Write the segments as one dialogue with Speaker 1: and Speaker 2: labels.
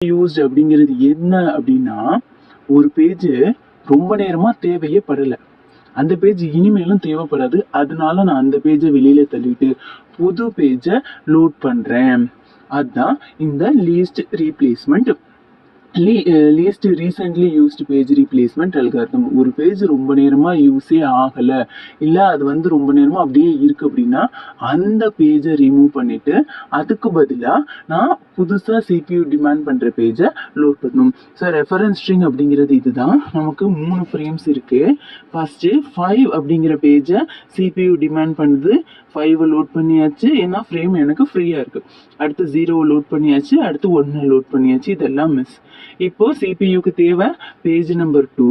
Speaker 1: Used அப்படிங்கிறது என்ன அப்படின்னா, ஒரு பேஜ் ரொம்ப நேரமா தேவையே படல. அந்த பேஜ் இனிமேலும் தேவைப்படாது. அதனால நான் அந்த பேஜை வெளியில தள்ளிட்டு புது பேஜை லோட் பண்றேன். அதுதான் இந்த least recently used page replacement algorithm. ஒரு பேஜ் ரொம்ப நேரமா யூஸே ஆகல, இல்ல அது வந்து ரொம்ப நேரமா அப்படியே இருக்கு அப்படின்னா அந்த பேஜை ரிமூவ் பண்ணிட்டு அதுக்கு பதிலா நான் புதுசா CPU டிமாண்ட் பண்ற பேஜை லோட் பண்ணணும். ஸோ ரெஃபரன்ஸ் ஸ்ட்ரிங் அப்படிங்கிறது இதுதான். நமக்கு 3 ஃப்ரேம்ஸ் இருக்கு. ஃபர்ஸ்ட் 5 அப்படிங்கிற பேஜை CPU டிமாண்ட் பண்ணுது. 5 லோட் பண்ணியாச்சு, ஏன்னா ஃப்ரேம் எனக்கு ஃப்ரீயா இருக்கு. அடுத்து 0 லோட் பண்ணியாச்சு, அடுத்து 1 லோட் பண்ணியாச்சு. இதெல்லாம் மிஸ். இப்போ சிபியூக்கு தேவை பேஜ் நம்பர் 2.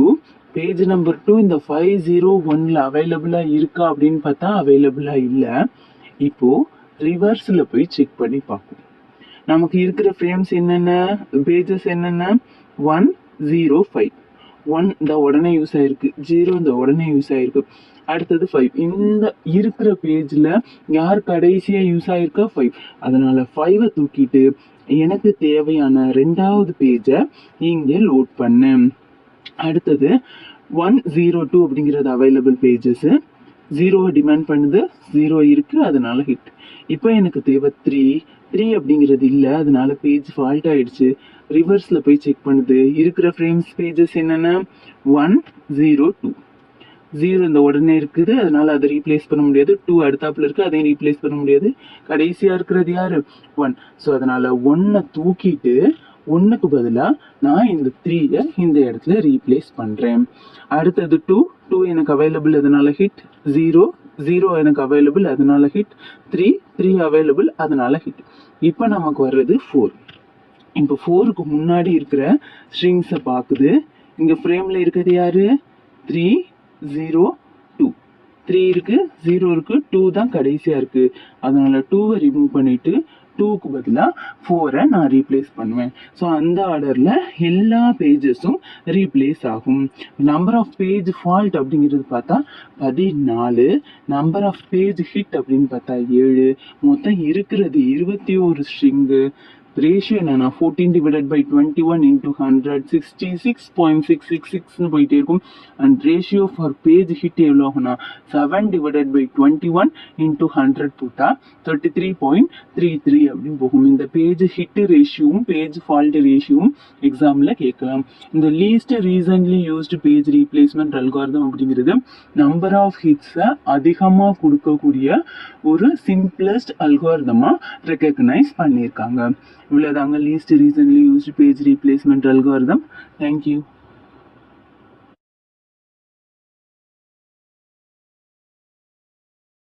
Speaker 1: பேஜ் நம்பர் 2 இந்த 501ல அவைலபிளா இருக்கா அப்படின்னு பார்த்தா அவைலபிளா இல்லை. இப்போ ரிவர்ஸ்ல போய் செக் பண்ணி பார்ப்போம். நமக்கு இருக்கிற ஃப்ரேம்ஸ் என்னென்ன, பேஜஸ் என்னென்ன, 105. 1 இந்த உடனே யூஸ் ஆயிருக்கு, 0 இந்த உடனே யூஸ் ஆயிருக்கு, அடுத்தது 5. இந்த இருக்கிற பேஜ்ல யார் கடைசியா யூஸ் ஆயிருக்கா, 5. அதனால 5 தூக்கிட்டு எனக்கு தேவையான 2வது பேஜை இங்க லோட் பண்ணு. அடுத்தது 102 அப்படிங்கிறது அவைலபிள் பேஜஸ். 0 டிமாண்ட் பண்ணுது, 0 இருக்கு, அதனால ஹிட். இப்போ எனக்கு தேவை 3 அப்படிங்கிறது இல்லை, அதனால பேஜ் ஃபால்ட் ஆயிடுச்சு. ரிவர்ஸ்ல போய் செக் பண்ணுது. இருக்கிற ஃப்ரேம்ஸ் பேஜஸ் என்னென்ன, 102. 0 இந்த உடனே இருக்குது, அதனால அதை ரீப்ளேஸ் பண்ண முடியாது. 2 அடுத்தாப்புல இருக்கு, அதையும் ரீப்ளேஸ் பண்ண முடியாது. கடைசியா இருக்கிறது யாரு, 1. ஸோ அதனால 1 தூக்கிட்டு 1க்கு பதிலாக நான் இந்த 3 இந்த இடத்துல ரீப்ளேஸ் பண்றேன். அடுத்தது 2 எனக்கு அவைலபிள், அதனால ஹிட். 0 எனக்கு அவைலபிள், அதனால ஹிட். 3 அவைலபிள், அதனால ஹிட். இப்போ நமக்கு வர்றது 4. இப்போ 4க்கு முன்னாடி இருக்கிற ஸ்ட்ரிங்ஸை பார்க்குது. இங்க ஃப்ரேம்ல இருக்கிறது யாரு, 3 0 2. 3 இருக்கு, 0 இருக்கு, 2 தான் கடைசியா இருக்கு. அதனால 2வை ரிமூவ் பண்ணிட்டு 2க்கு பதிலாக 4 நான் ரீப்ளேஸ் பண்ணுவேன். ஸோ அந்த ஆர்டர்ல எல்லா பேஜஸும் ரீப்ளேஸ் ஆகும். நம்பர் ஆஃப் பேஜ் ஃபால்ட் அப்படிங்கிறது பார்த்தா 14. நம்பர் ஆஃப் பேஜ் ஹிட் அப்படின்னு பார்த்தா 7. மொத்தம் இருக்கிறது 21 ஸ்ட்ரிங்கு. ரேஷியோ என்னன்னா 14 டிவைடட் பை 21 இன்டூ 100 66.666 போயிட்டே இருக்கும். And ratio for page hit எவ்வளோ ஆகும்னா 7 டிவைடட் பை 21 இன்டூ 100 போட்டா 33.33 அப்படின்னு போகும். இந்த பேஜ் ஹிட் ரேஷியோவும் பேஜ் ஃபால்ட் ரேஷியோவும் எக்ஸாம்ல கேட்கலாம். இந்த least recently used page replacement algorithm அப்படிங்கிறது நம்பர் ஆஃப் ஹிட்ஸை அதிகமாக கொடுக்கக்கூடிய ஒரு சிம்பிளஸ்ட் அல்காரிதமா ரெகக்னைஸ் பண்ணியிருக்காங்க. இவ்வளவுதாங்க least recently used page replacement algorithm. Thank you.